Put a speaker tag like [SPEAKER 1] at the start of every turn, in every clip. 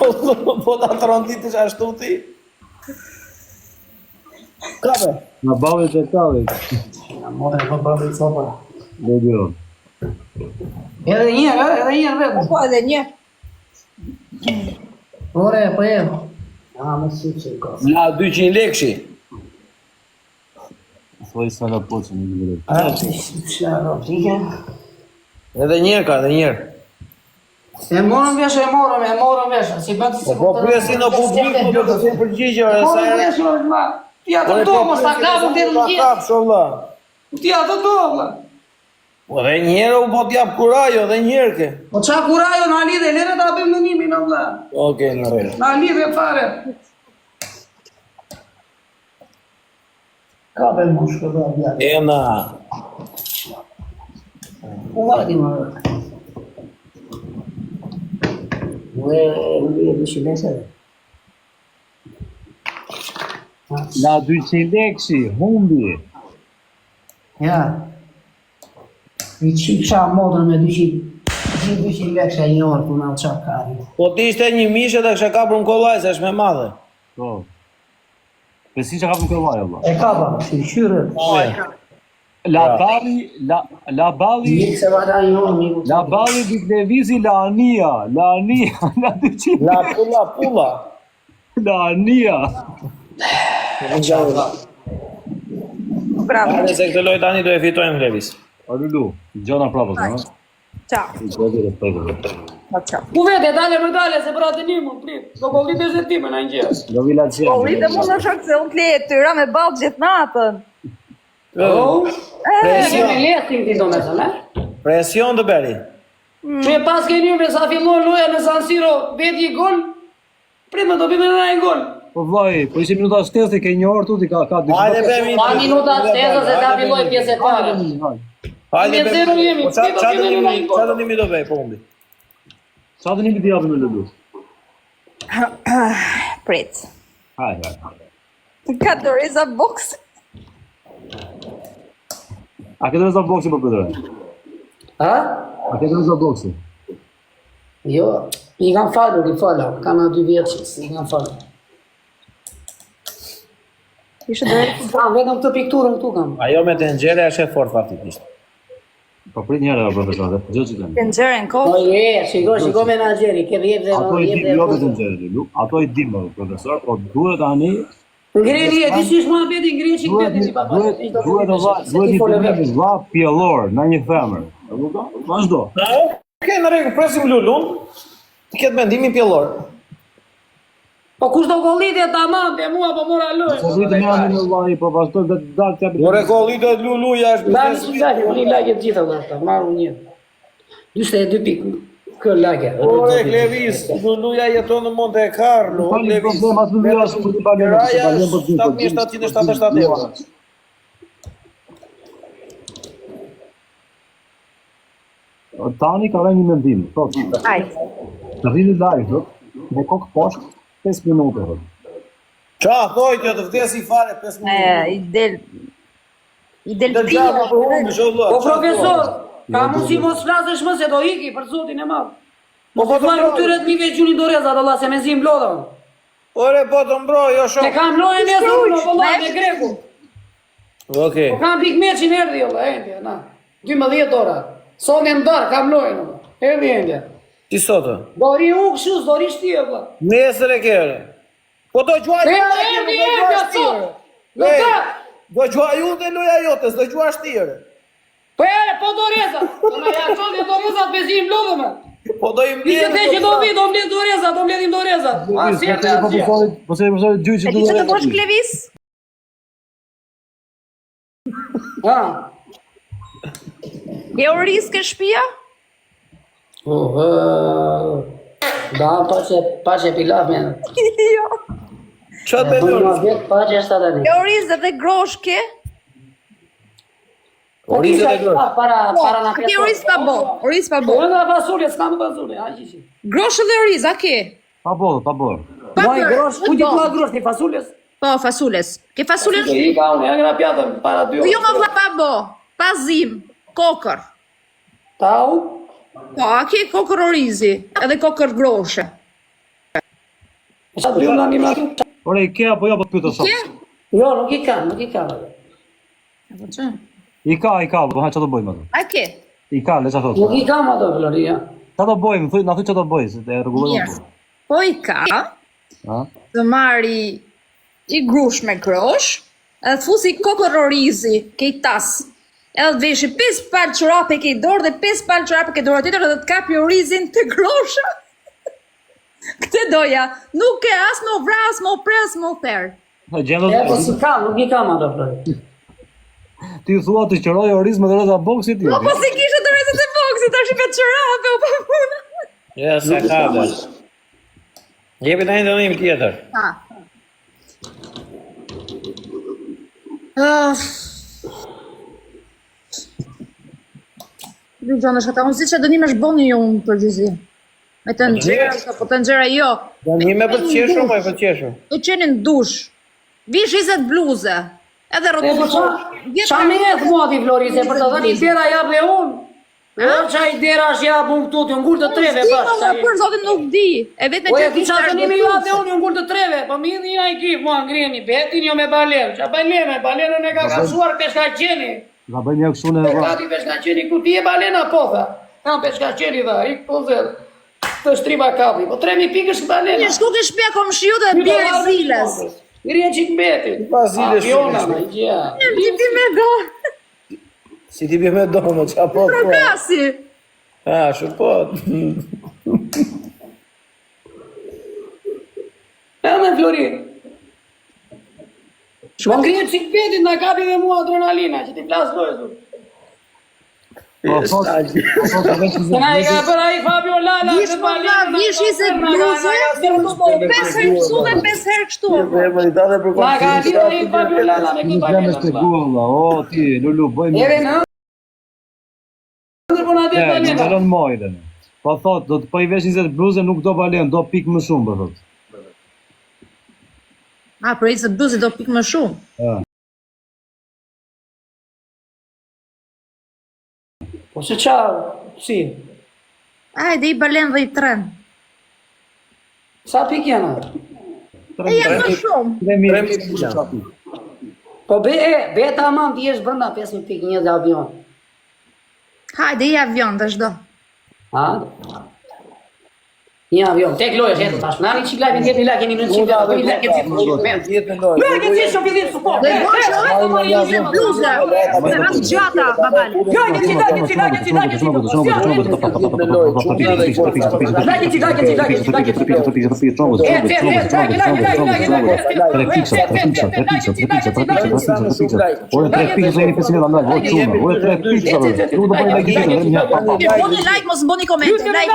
[SPEAKER 1] Po ta tronditësh ashtu ti. Kape.
[SPEAKER 2] Na balli të kallit.
[SPEAKER 1] Na morë po bëj sopa.
[SPEAKER 2] Dhe dio.
[SPEAKER 3] Edhe një vetë.
[SPEAKER 4] Po edhe një.
[SPEAKER 3] Ore, po e. Më sipse ka.
[SPEAKER 1] Na 200 lekëshi.
[SPEAKER 2] Thoj sa la poçën në vërtet.
[SPEAKER 1] Edhe një ka, edhe një.
[SPEAKER 3] E morëm vesh, si bëtë si
[SPEAKER 1] Po presin në publik, do të them përgjigje, sa
[SPEAKER 3] morëm vesh, ma. Ti ato do, mos ta kapëm deri në
[SPEAKER 1] Kap sholla.
[SPEAKER 3] Ti ato do, vlla.
[SPEAKER 1] Po edhe një herë u po t'jap kurajo, edhe një herë ke.
[SPEAKER 3] Po qa kurajo na lidhe, lere ta bëjmë nënimin, vlla.
[SPEAKER 1] Okej, në rregull.
[SPEAKER 3] Na lidhe fare. Ka bëjmë më shkëdha bjarë.
[SPEAKER 1] Ena.
[SPEAKER 3] U vati më. Ue, në shilese.
[SPEAKER 2] Na 200 lekëshi, humbi.
[SPEAKER 3] Ja. I qipësha modrën me 200 lekësha një orë të në qa kari.
[SPEAKER 1] Po ti ishte një mishe dhe kësha kapur në kollaj, se është me madhe.
[SPEAKER 2] Po. Pesi që kapën këllaj, Allah.
[SPEAKER 3] E kapa, si shyre.
[SPEAKER 2] La balli
[SPEAKER 3] Një se vata një orë një.
[SPEAKER 2] La balli di televizi la ania, la 200.
[SPEAKER 1] La pula.
[SPEAKER 2] La ania.
[SPEAKER 4] Bravo.
[SPEAKER 1] Hajde se këtë lojë tani do e fitojmë Levis.
[SPEAKER 2] O Lulu, gjona prapë, ha?
[SPEAKER 4] Ciao. Ciao.
[SPEAKER 3] Ku vete, dale, se prate një më, prit. Do kollit e zhetime në një.
[SPEAKER 2] Do vi la qenë.
[SPEAKER 4] Po, rritë mund në shokë se unë t'le tyra me balë gjithë natën.
[SPEAKER 3] Letin ti do me thënë,
[SPEAKER 1] Presion të beri.
[SPEAKER 3] Që e pas ke njëve sa fillon loja në San Siro, veti i gol, prit me do bime në një gol.
[SPEAKER 2] Po vllai, po ishte minuta 70 ke një orë tuti ka dy.
[SPEAKER 1] Hajde bëmi.
[SPEAKER 3] Pa minuta 80 se ta filloj pjesë e parë.
[SPEAKER 1] Hajde
[SPEAKER 3] Me zero jemi,
[SPEAKER 1] Po çfarë do nimi do bëj po humbi?
[SPEAKER 2] Sa do nimi të japim në Lulu?
[SPEAKER 4] Prit.
[SPEAKER 2] Hajde.
[SPEAKER 4] Ka Doriza box.
[SPEAKER 2] A ke dorë za boksi po Pedro?
[SPEAKER 3] Ha?
[SPEAKER 2] A ke dorë za boksi?
[SPEAKER 3] Jo, i kam falur, kanë 2 vjetë që i kam falur.
[SPEAKER 4] Ishe Doriza.
[SPEAKER 3] Vetëm këtë pikturën këtu kam.
[SPEAKER 1] Ajo me të nxjerrja është e fortë faktikisht.
[SPEAKER 2] Po prit një herë profesor, gjë që them.
[SPEAKER 4] Të nxerën
[SPEAKER 3] Po
[SPEAKER 4] kohë.
[SPEAKER 3] shiko menaxheri, ke jep dhe
[SPEAKER 2] Ato i di jo vetëm gjë, Lulu. Ato i di më profesor, po duhet tani
[SPEAKER 3] Ngreni e ti shish mua beti, ngreni qik beti si papa.
[SPEAKER 2] duhet i të vlla pjellor në një femër. E kupton? Vazhdo.
[SPEAKER 1] Okej, në rregull, presim Lulun. Ti ketë mendimin pjellor.
[SPEAKER 3] Po kush do kollitje tamam, te mua po mora lojë.
[SPEAKER 2] Po vitë më anë në vllai, po vazhdo të dal çapi.
[SPEAKER 1] More kollitë Luluja është
[SPEAKER 3] Dani
[SPEAKER 1] biznes.
[SPEAKER 3] si lagje, unë lagje të gjitha vërtet, marrë një. 42 pikë kë lagje.
[SPEAKER 1] Ore Levis, Luluja jeton në Monte Carlo, Levis.
[SPEAKER 2] Problema të mbyra shumë të balën.
[SPEAKER 1] Raja 7777 euro.
[SPEAKER 2] Tani ka rënë një mendim. Thotë.
[SPEAKER 4] Ajde.
[SPEAKER 2] Të rrini live, thotë, me kokë poshtë 5 minuta. Thotë.
[SPEAKER 1] Qa, thoj kjo të vdesi fare 5 minuta.
[SPEAKER 4] I del
[SPEAKER 1] Të gjabë për humbi, shollo.
[SPEAKER 3] Po profesor, ka mundësi mos flasësh më se do iki për zotin e madh. Po po marrë këtyre të mive gjuni doreza do la se me zi mblodha.
[SPEAKER 1] Ore, po të mbroj, jo
[SPEAKER 3] E
[SPEAKER 1] shumë.
[SPEAKER 3] kam lojën e zonë, po la me greku.
[SPEAKER 1] Okej.
[SPEAKER 3] Po kam pik meqin erdi, ola, endja, na. 12 ora. Sonë e mdarë, kam lojën, ola. Erdi endja.
[SPEAKER 1] Ti sotë.
[SPEAKER 3] Dori u këshus, dori shtie, ola.
[SPEAKER 1] Nesër e kere. Po do gjuaj
[SPEAKER 3] E erdi endja, sot. Në ta.
[SPEAKER 1] Do gjuaj ju dhe loja jotës, do gjuaj shtire.
[SPEAKER 3] Po e, po doreza. Do me ja qodhe doreza të bezim mblodhë me.
[SPEAKER 1] Po do i
[SPEAKER 3] Ishte te që do vi, do mbledh doreza, do mbledhim doreza. Asje, asje.
[SPEAKER 2] Po se profesori gjyqi
[SPEAKER 4] E ti që të bosh Klevis?
[SPEAKER 3] Ha.
[SPEAKER 4] Je u riske shpia?
[SPEAKER 3] Da, pace pilaf me.
[SPEAKER 4] Jo.
[SPEAKER 1] Qa të
[SPEAKER 3] Në
[SPEAKER 1] lorë?
[SPEAKER 3] vjetë pace është të
[SPEAKER 4] Je u riske dhe grosh ke?
[SPEAKER 1] Orizë dhe lorë.
[SPEAKER 3] Para në
[SPEAKER 4] Ke oriz pa bo. Oriz pa bo.
[SPEAKER 3] Po nga fasulje, s'ka më fasulje, a qishi.
[SPEAKER 4] Grosh dhe oriz, a ke?
[SPEAKER 2] Pa bo, pa bo.
[SPEAKER 3] Moj grosh, ku ti t'la grosh, ti fasuljes?
[SPEAKER 4] Po, fasules. Ke fasules?
[SPEAKER 3] I ka unë, e nga pjatën para 2
[SPEAKER 4] Po jo më vla pa bo. Pa zim. Kokër.
[SPEAKER 3] Tau,
[SPEAKER 4] Po, a ke kokër orizi? Edhe kokër groshe.
[SPEAKER 3] Sa dy në animatu?
[SPEAKER 2] Ore, i ke apo jo, po të pyta sot?
[SPEAKER 3] Jo, nuk i kam.
[SPEAKER 4] Po që?
[SPEAKER 2] I ka, po ha që të bojmë ato.
[SPEAKER 4] A ke?
[SPEAKER 2] I ka, le që thot.
[SPEAKER 3] Nuk i kam ato, Floria.
[SPEAKER 2] Që të bojmë, na thuj që të bojmë, se të regullojmë.
[SPEAKER 4] Mirë. Po i ka,
[SPEAKER 2] Ha?
[SPEAKER 4] të marri i grush me grosh, edhe të fusi kokororizi ke i tas. Edhe të veshi 5 palë çorape ke i dorë dhe 5 palë çorape ke dorë tjetër dhe të kapi orizin të grosha. Këtë doja, nuk ke as më vras, më pres, më therë.
[SPEAKER 3] Po si kam, nuk i kam ato, Floria.
[SPEAKER 2] Ti thua të qëroj oriz me doreza boksit ti.
[SPEAKER 4] Po si kishe të rezet e boksit, tash i ka çorape, o pa puna.
[SPEAKER 1] Ja, se ka dhe. Jepi në indonim tjetër.
[SPEAKER 4] Ha. Dy gjonë është ata, unë si që dënim është boni ju në përgjëzi. Me të nxera, po të nxera jo.
[SPEAKER 1] Dënime për të qeshur, po e për të qeshur.
[SPEAKER 4] E qenin dush. Vish 20 bluze. Edhe
[SPEAKER 3] E po
[SPEAKER 4] rrotull.
[SPEAKER 3] qa me jetë mua ti, Florise, për të dhënë i dera jap dhe unë. Qa i dera është jap unë këtu, të ngullë të treve,
[SPEAKER 4] Di,
[SPEAKER 3] bashkë.
[SPEAKER 4] më për zotin nuk di. E vetë
[SPEAKER 3] Po
[SPEAKER 4] në
[SPEAKER 3] e
[SPEAKER 4] që
[SPEAKER 3] ti qa të nimi jap dhe unë, ngullë të treve, po mi dhina i kif, mua ngremi, betin jo me balen. Qa balene, balenën e ka kasuar peshka qeni.
[SPEAKER 2] Nga bëjmë një kështu në
[SPEAKER 3] E ka ti peshka qeni, ku ti e balena po, tha. Kam peshka qeni, tha, ik po zedë. Të shtriba kapi, po 3.000 pikësh balena.
[SPEAKER 4] Një shku ke shpja kom shiu dhe bjerë ziles.
[SPEAKER 3] Ngrihen qik mbeti.
[SPEAKER 1] Pas zile
[SPEAKER 3] Aviona,
[SPEAKER 1] shumë.
[SPEAKER 3] ma i gja.
[SPEAKER 4] Që ti me do.
[SPEAKER 1] Si ti bje me domo, qa po po.
[SPEAKER 4] Progasi.
[SPEAKER 1] A, shumë po.
[SPEAKER 3] E me Flori. Po ngrihen qik mbeti, nga kapi dhe mua adrenalina, që ti plasë dojë. Na i ka për ai Fabio Lala,
[SPEAKER 4] Vish po nga, vish 20 bluze, 5 herë kështu dhe 5 herë kështu.
[SPEAKER 3] Na ka ditë ai Fabio Lala me
[SPEAKER 2] Një
[SPEAKER 3] këtë
[SPEAKER 2] blemë të
[SPEAKER 3] balena.
[SPEAKER 2] gulla, o ti, Lulu, bëjmë
[SPEAKER 3] Ere në po na dhe
[SPEAKER 2] në
[SPEAKER 3] balena.
[SPEAKER 2] mëron mojden. Po thot, do të po i vesh 20 bluze, nuk do balen, do pik më shumë, po thot.
[SPEAKER 4] A, për 20 bluze do pik më shumë.
[SPEAKER 3] Po se qa, si?
[SPEAKER 4] Ajde, i balen dhe i tren.
[SPEAKER 3] Sa pik jena?
[SPEAKER 4] E janë më shumë.
[SPEAKER 2] 3.000.
[SPEAKER 3] Po be ta mam ti jesh brenda 5.000 pik një dhe avion.
[SPEAKER 4] Hajde, i avion dhe shdo.
[SPEAKER 3] Ha? Një avion, tek lojë jetë tash. Nani çik lajë vjen lajë keni në çik. Po i lajë ti.
[SPEAKER 1] Jetë në lojë.
[SPEAKER 3] Lajë ti shoh vidin support.
[SPEAKER 4] Dhe gojë edhe më i 20 bluze. Me rast gjata, babal. Boni like, mos boni komente. Like.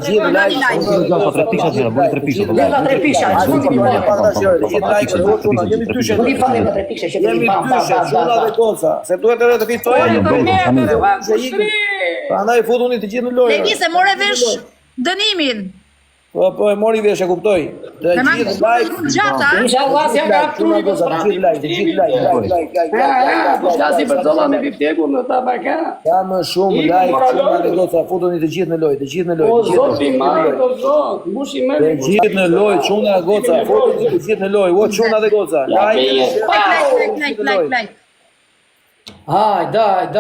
[SPEAKER 1] Gjithë like.
[SPEAKER 2] Po 3 pisha tjera, bëni 3 pisha.
[SPEAKER 3] Leva 3 pisha.
[SPEAKER 1] Gjithë like, jemi dyshe.
[SPEAKER 3] Nuk i fali me 3 pisha, që
[SPEAKER 1] Jemi dyshe, çuna dhe goca. Se duhet edhe të fitojmë. Prandaj futuni të gjithë në lojë.
[SPEAKER 4] Levise, more vesh dënimin.
[SPEAKER 1] Po e mori vesh, e kuptoj. Të
[SPEAKER 4] Me
[SPEAKER 1] gjithë
[SPEAKER 4] ma
[SPEAKER 1] like.
[SPEAKER 4] gjata.
[SPEAKER 3] Inshallah si ka truni po
[SPEAKER 1] Të gjithë like, të gjithë like.
[SPEAKER 3] Po flasi për zolla me biftekun në tabaka.
[SPEAKER 1] Ka më shumë like, çuna dhe goca. Futuni të gjithë në lojë, të gjithë në lojë.
[SPEAKER 3] O zoti marr, o zot, mbushi më.
[SPEAKER 1] Të gjithë në lojë, çuna dhe goca. Futuni të gjithë në lojë, o çuna dhe goca.
[SPEAKER 4] Like.
[SPEAKER 3] Haj, daj.
[SPEAKER 1] Të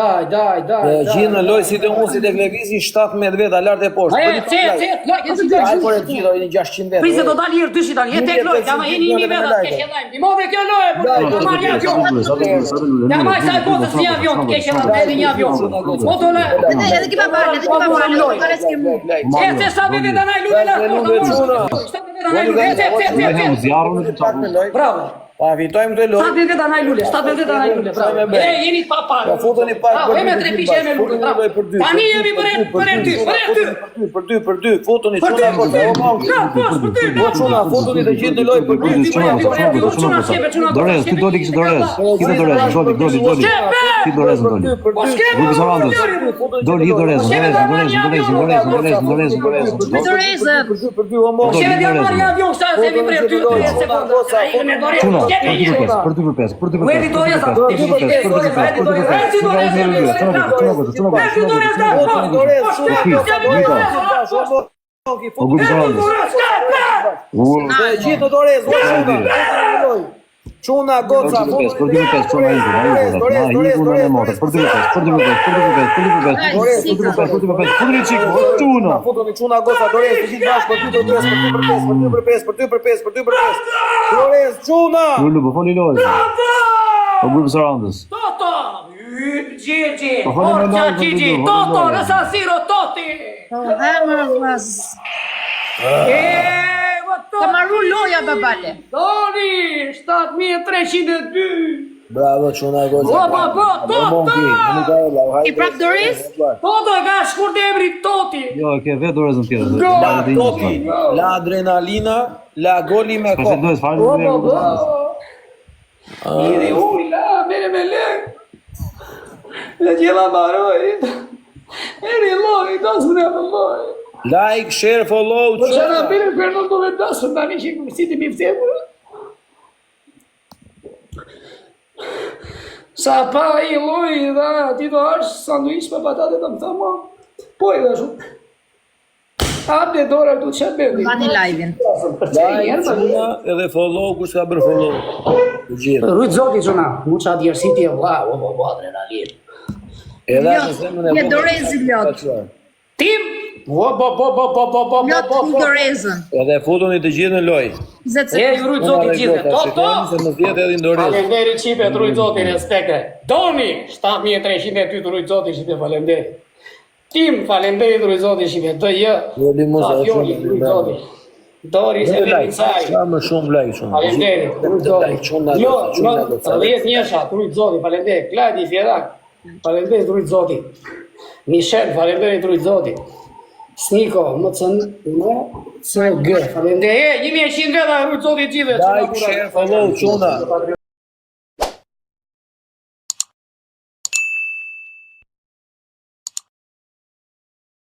[SPEAKER 1] gjithë në lojë si të unë si të Glevizi 17 veta lart e poshtë.
[SPEAKER 3] Ai,
[SPEAKER 1] Ai por e gjithë një 600 veta.
[SPEAKER 3] Prizë do dalë herë 200 tani, tek lojë, jam jeni 1000 veta, ke qellajm. I move kjo lojë, po marr një avion. Ja më sa kotës një avion, ke qellajm edhe një avion. Po tonë.
[SPEAKER 4] Edhe ki pa parë, pare s'ke mu.
[SPEAKER 3] Se sa vete danaj lutë la. Bravo.
[SPEAKER 1] Pa fitojmë këtë
[SPEAKER 3] Sa
[SPEAKER 1] lojë.
[SPEAKER 3] vete danaj lule, sa vete danaj lule, bravo. Jeni pa parë.
[SPEAKER 1] Po futuni pak
[SPEAKER 3] për 3 pishe me lule. Tani jemi për 2.
[SPEAKER 1] Futuni çuna çuna futuni të gjithë në lojë për 2.
[SPEAKER 2] Dorez, ti doli kishë Dorez. Ti Dorez, doli. Ti Dorez doli. Vuki Sarandës. Doli Dorez.
[SPEAKER 1] Për 2 homo.
[SPEAKER 3] Çeve dia marrë avion, sa se mi për 2 sekonda. Ai me dorë.
[SPEAKER 2] Çuna, për 2 për 5.
[SPEAKER 1] Dhe gjithë të Dorez, Çuna goca,
[SPEAKER 2] Dorez,
[SPEAKER 1] Çuna goca, Dorez, të gjithë bashkë për 2 Dorez, Çuna.
[SPEAKER 2] Lulu, po foli lojë. Po grupë Sarandës.
[SPEAKER 3] Toto! Gigi! Forza Gigi! Toto! Rasa Siro Toti!
[SPEAKER 4] Hammer was... Ka marru loja babale.
[SPEAKER 3] Doni! 7302!
[SPEAKER 1] Bravo, Çuna goca.
[SPEAKER 3] Toto!
[SPEAKER 4] I prap Dorez?
[SPEAKER 3] Toto ka shkurt emri Toti!
[SPEAKER 2] Jo, ke vetë Dorezën tjetër.
[SPEAKER 1] Toti, la adrenalina, la goli me
[SPEAKER 2] Ka
[SPEAKER 1] kokë.
[SPEAKER 2] duhet fare.
[SPEAKER 3] Iri ula, mene me lek! Në gjela baroj! Eri loj, dasë me loj!
[SPEAKER 1] Like, share, follow,
[SPEAKER 3] Po që në bire për në do me dasë, në një që si të mi fëtë. Sa pa i loj dhe ti do është sanduish për patate të më thama. Po i dhe shumë. Abde dora du që bërdi.
[SPEAKER 4] Vani live-in.
[SPEAKER 1] like, Çuna, edhe follow, kush ka bërë follow. Të gjithë.
[SPEAKER 3] Rujtë zoti qëna, mu që adjersiti e vla, o adrenalin.
[SPEAKER 1] Edhe
[SPEAKER 4] Jo,
[SPEAKER 1] në zemrën e
[SPEAKER 4] je
[SPEAKER 1] vogël.
[SPEAKER 4] Dorezi lot.
[SPEAKER 3] Tim!
[SPEAKER 4] Lot i Dorezën.
[SPEAKER 1] Edhe futuni të gjithë në lojë.
[SPEAKER 4] 20
[SPEAKER 3] E,
[SPEAKER 4] sekundë.
[SPEAKER 3] ju rujtë zoti gjithë, Toto!
[SPEAKER 1] Se mos vjetë edhe në Dorez.
[SPEAKER 3] Falenderi qipe të rujtë zoti, respekte. Doni, 7300 të rujtë zoti, qipe falenderi. Tim, falenderi të rujtë zoti, qipe, të jë.
[SPEAKER 1] Jo limuza,
[SPEAKER 3] Sa fjoli të rujtë zoti. Dori se
[SPEAKER 1] Edhe
[SPEAKER 3] dhe
[SPEAKER 1] like,
[SPEAKER 3] saj.
[SPEAKER 1] sa më shumë like shumë.
[SPEAKER 3] Falenderi, të rujtë
[SPEAKER 1] Like,
[SPEAKER 3] zoti.
[SPEAKER 1] Çuna
[SPEAKER 3] Jo,
[SPEAKER 1] goca, Çuna
[SPEAKER 3] no,
[SPEAKER 1] goca.
[SPEAKER 3] 10 njësha, të rujtë zoti, falenderi. Kladi, Fjedak, falenderi të rujtë zoti. Michel, falenderi të rujtë zoti. Sniko, më të CG, falenderi. 1100 veta rujtë zoti gjithë.
[SPEAKER 1] Like, share, follow, Çuna.